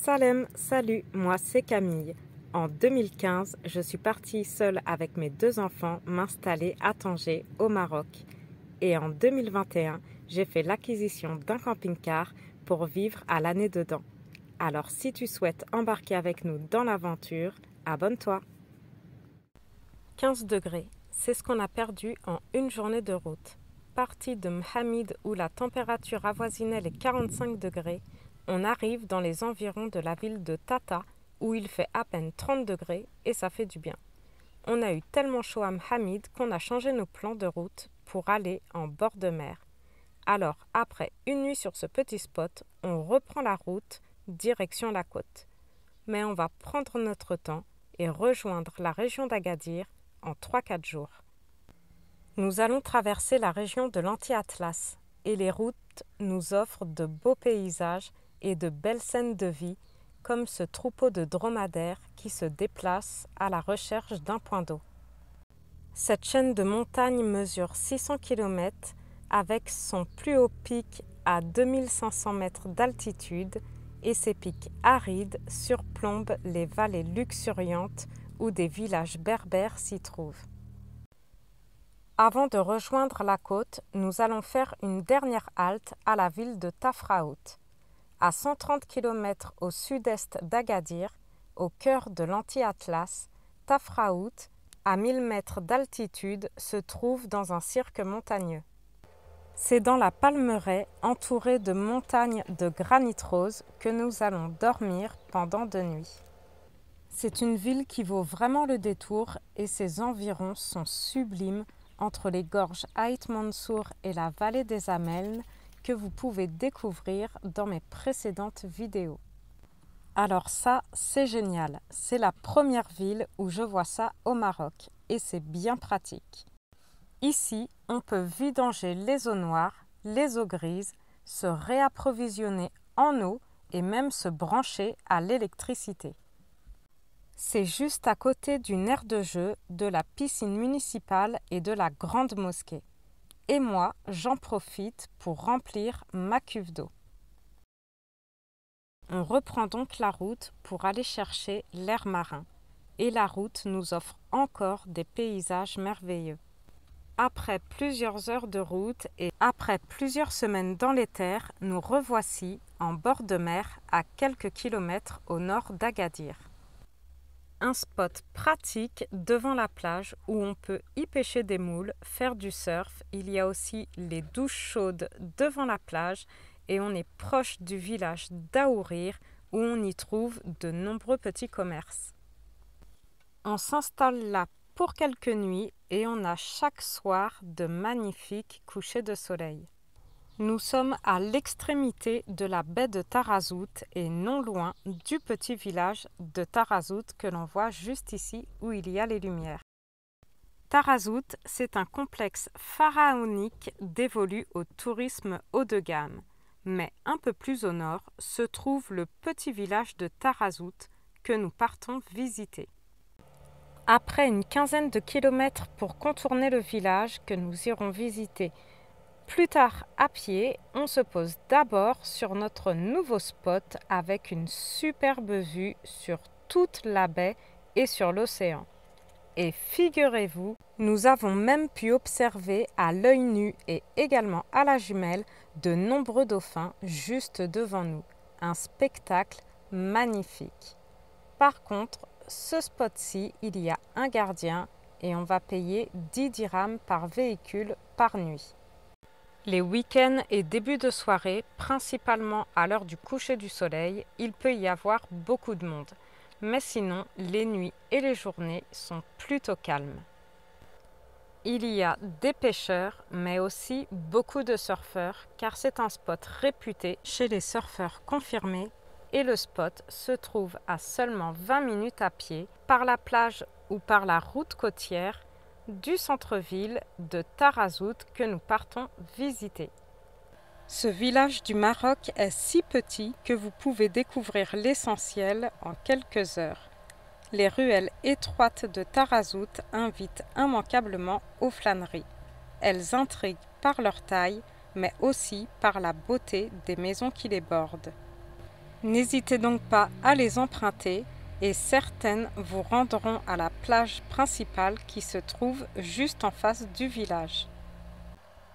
Salem, salut, moi c'est Camille. En 2015, je suis partie seule avec mes 2 enfants m'installer à Tanger, au Maroc. Et en 2021, j'ai fait l'acquisition d'un camping-car pour vivre à l'année dedans. Alors si tu souhaites embarquer avec nous dans l'aventure, abonne-toi. 15 degrés, c'est ce qu'on a perdu en une journée de route. Parti de M'Hamid où la température avoisinait les 45 degrés, on arrive dans les environs de la ville de Tata où il fait à peine 30 degrés et ça fait du bien. On a eu tellement chaud à M'Hamid qu'on a changé nos plans de route pour aller en bord de mer. Alors, après une nuit sur ce petit spot, on reprend la route direction la côte. Mais on va prendre notre temps et rejoindre la région d'Agadir en 3-4 jours. Nous allons traverser la région de l'Anti-Atlas et les routes nous offrent de beaux paysages et de belles scènes de vie comme ce troupeau de dromadaires qui se déplace à la recherche d'un point d'eau. Cette chaîne de montagnes mesure 600 km avec son plus haut pic à 2500 mètres d'altitude et ses pics arides surplombent les vallées luxuriantes où des villages berbères s'y trouvent. Avant de rejoindre la côte, nous allons faire une dernière halte à la ville de Tafraout. À 130 km au sud-est d'Agadir, au cœur de l'Anti-Atlas, Tafraout, à 1000 mètres d'altitude, se trouve dans un cirque montagneux. C'est dans la Palmeraie, entourée de montagnes de granit rose, que nous allons dormir pendant 2 nuits. C'est une ville qui vaut vraiment le détour et ses environs sont sublimes entre les gorges Ait Mansour et la vallée des Amelnes que vous pouvez découvrir dans mes précédentes vidéos. Alors ça, c'est génial. C'est la première ville où je vois ça au Maroc et c'est bien pratique. Ici, on peut vidanger les eaux noires, les eaux grises, se réapprovisionner en eau et même se brancher à l'électricité. C'est juste à côté d'une aire de jeu, de la piscine municipale et de la grande mosquée. Et moi, j'en profite pour remplir ma cuve d'eau. On reprend donc la route pour aller chercher l'air marin. Et la route nous offre encore des paysages merveilleux. Après plusieurs heures de route et après plusieurs semaines dans les terres, nous revoici en bord de mer à quelques kilomètres au nord d'Agadir. Un spot pratique devant la plage où on peut y pêcher des moules, faire du surf. Il y a aussi les douches chaudes devant la plage et on est proche du village d'Aourir où on y trouve de nombreux petits commerces. On s'installe là pour quelques nuits et on a chaque soir de magnifiques couchers de soleil. Nous sommes à l'extrémité de la baie de Tarazout et non loin du petit village de Tarazout que l'on voit juste ici où il y a les lumières. Tarazout, c'est un complexe pharaonique dévolu au tourisme haut de gamme. Mais un peu plus au nord se trouve le petit village de Tarazout que nous partons visiter. Après une quinzaine de kilomètres pour contourner le village que nous irons visiter plus tard, à pied, on se pose d'abord sur notre nouveau spot avec une superbe vue sur toute la baie et sur l'océan. Et figurez-vous, nous avons même pu observer à l'œil nu et également à la jumelle de nombreux dauphins juste devant nous. Un spectacle magnifique. Par contre, ce spot-ci, il y a un gardien et on va payer 10 dirhams par véhicule par nuit. Les week-ends et débuts de soirée, principalement à l'heure du coucher du soleil, il peut y avoir beaucoup de monde. Mais sinon, les nuits et les journées sont plutôt calmes. Il y a des pêcheurs, mais aussi beaucoup de surfeurs, car c'est un spot réputé chez les surfeurs confirmés. Et le spot se trouve à seulement 20 minutes à pied, par la plage ou par la route côtière, du centre-ville de Tarazout que nous partons visiter. Ce village du Maroc est si petit que vous pouvez découvrir l'essentiel en quelques heures. Les ruelles étroites de Tarazout invitent immanquablement aux flâneries. Elles intriguent par leur taille, mais aussi par la beauté des maisons qui les bordent. N'hésitez donc pas à les emprunter et certaines vous rendront à la plage principale qui se trouve juste en face du village.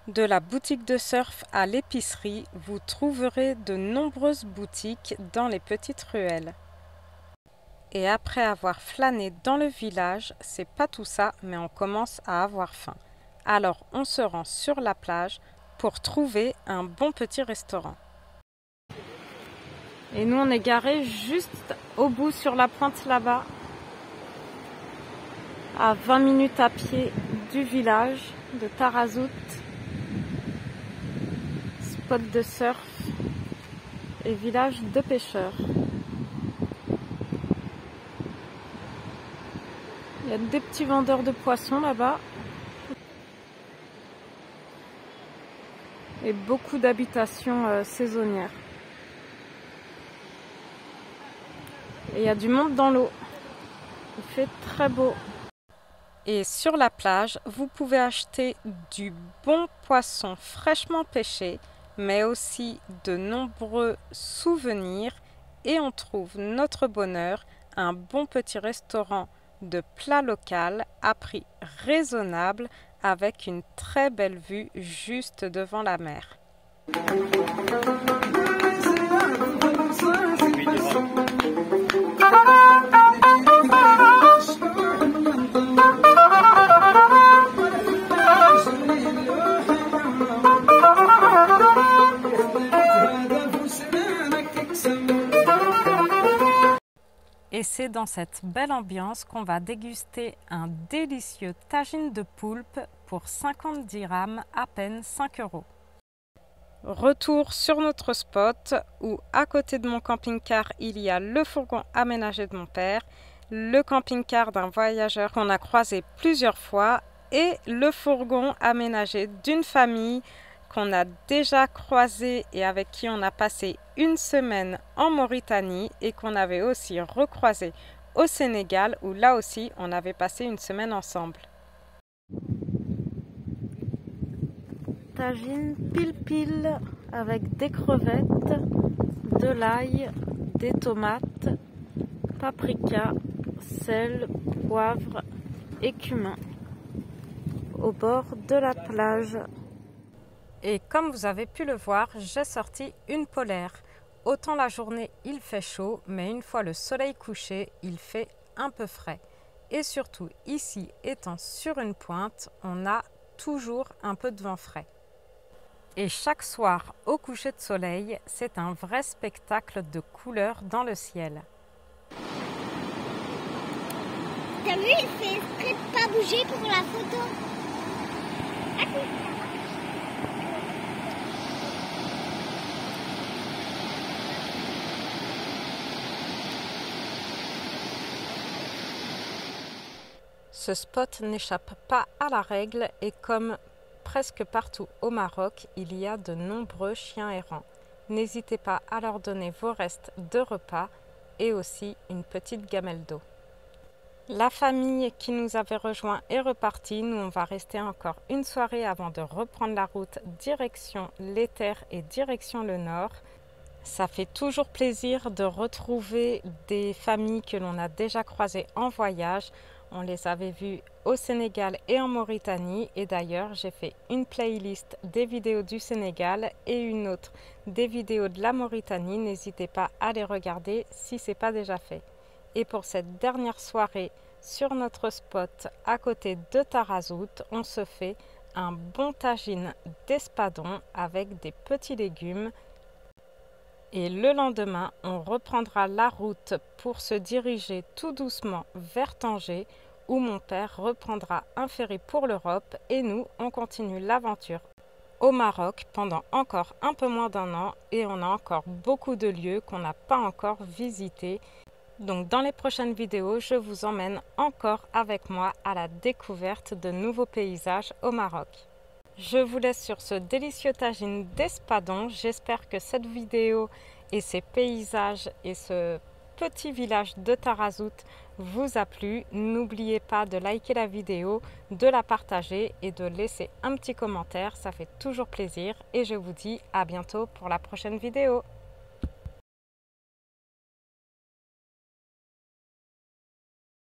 De la boutique de surf à l'épicerie, vous trouverez de nombreuses boutiques dans les petites ruelles. Et après avoir flâné dans le village, c'est pas tout ça, mais on commence à avoir faim. Alors on se rend sur la plage pour trouver un bon petit restaurant. Et nous on est garés juste au bout sur la pointe là-bas, à 20 minutes à pied du village de Tarazout. Spot de surf et village de pêcheurs. Il y a des petits vendeurs de poissons là-bas. Et beaucoup d'habitations saisonnières. Et il y a du monde dans l'eau. Il fait très beau. Et sur la plage, vous pouvez acheter du bon poisson fraîchement pêché, mais aussi de nombreux souvenirs. Et on trouve notre bonheur, un bon petit restaurant de plats local à prix raisonnable avec une très belle vue juste devant la mer. Et c'est dans cette belle ambiance qu'on va déguster un délicieux tagine de poulpe pour 50 dirhams, à peine 5 €. Retour sur notre spot où à côté de mon camping-car, il y a le fourgon aménagé de mon père, le camping-car d'un voyageur qu'on a croisé plusieurs fois et le fourgon aménagé d'une famille qu'on a déjà croisé et avec qui on a passé une semaine en Mauritanie et qu'on avait aussi recroisé au Sénégal où là aussi on avait passé une semaine ensemble. Tagine pile avec des crevettes, de l'ail, des tomates, paprika, sel, poivre et cumin au bord de la plage. Et comme vous avez pu le voir, j'ai sorti une polaire. Autant la journée il fait chaud, mais une fois le soleil couché, il fait un peu frais. Et surtout ici, étant sur une pointe, on a toujours un peu de vent frais. Et chaque soir au coucher de soleil, c'est un vrai spectacle de couleurs dans le ciel. T'as vu, il fait exprès de pas bouger pour la photo. Ce spot n'échappe pas à la règle et comme presque partout au Maroc, il y a de nombreux chiens errants. N'hésitez pas à leur donner vos restes de repas et aussi une petite gamelle d'eau. La famille qui nous avait rejoint est repartie. Nous, on va rester encore une soirée avant de reprendre la route direction les terres et direction le nord. Ça fait toujours plaisir de retrouver des familles que l'on a déjà croisées en voyage. On les avait vues au Sénégal et en Mauritanie. Et d'ailleurs, j'ai fait une playlist des vidéos du Sénégal et une autre des vidéos de la Mauritanie. N'hésitez pas à les regarder si ce n'est pas déjà fait. Et pour cette dernière soirée sur notre spot à côté de Tarazout, on se fait un bon tagine d'espadon avec des petits légumes. Et le lendemain, on reprendra la route pour se diriger tout doucement vers Tanger, où mon père reprendra un ferry pour l'Europe et nous, on continue l'aventure au Maroc pendant encore un peu moins d'un an et on a encore beaucoup de lieux qu'on n'a pas encore visités. Donc dans les prochaines vidéos, je vous emmène encore avec moi à la découverte de nouveaux paysages au Maroc. Je vous laisse sur ce délicieux tagine d'espadon. J'espère que cette vidéo et ces paysages et ce petit village de Tarazout vous a plu. N'oubliez pas de liker la vidéo, de la partager et de laisser un petit commentaire. Ça fait toujours plaisir et je vous dis à bientôt pour la prochaine vidéo.